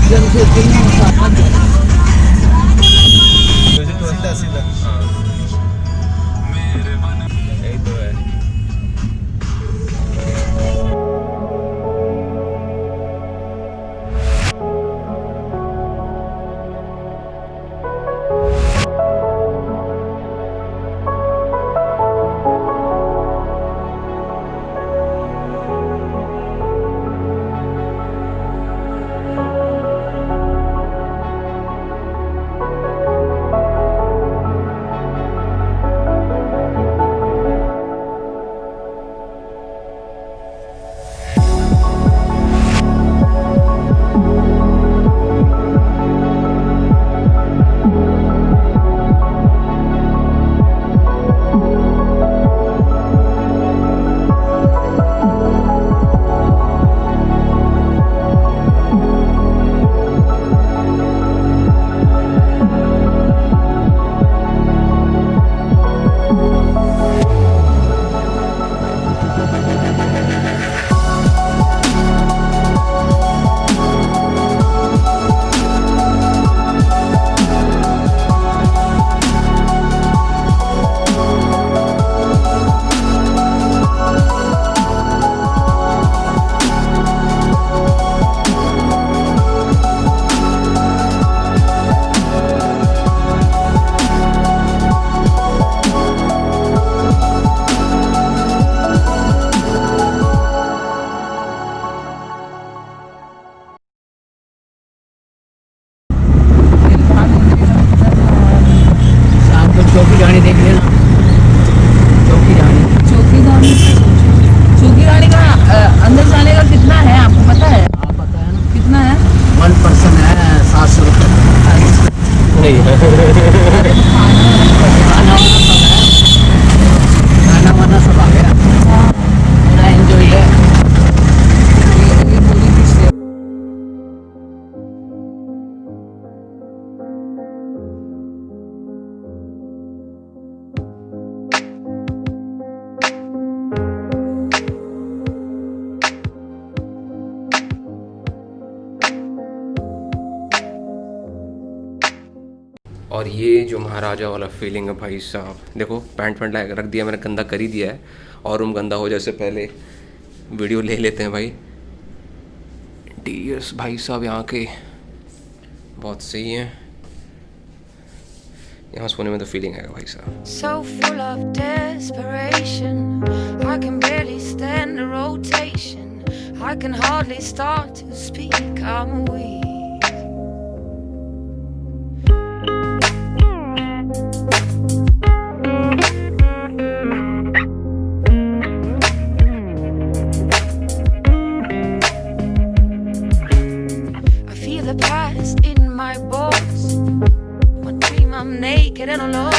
सीधा सीधा यही तो है। और ये जो महाराजा वाला फीलिंग है भाई साहब, देखो पैंट रख दिया मैंने, गंदा कर ही दिया है। और रूम गंदा हो जाए से पहले वीडियो ले लेते हैं भाई। इंटीरियर्स भाई साहब यहाँ के बहुत सही हैं, यहाँ सोने में तो फीलिंग है भाई साहब। So full of desperation, I can barely stand the rotation, I can hardly start to speak, I'm weak. I feel the past in my bones, my dream I'm naked and alone.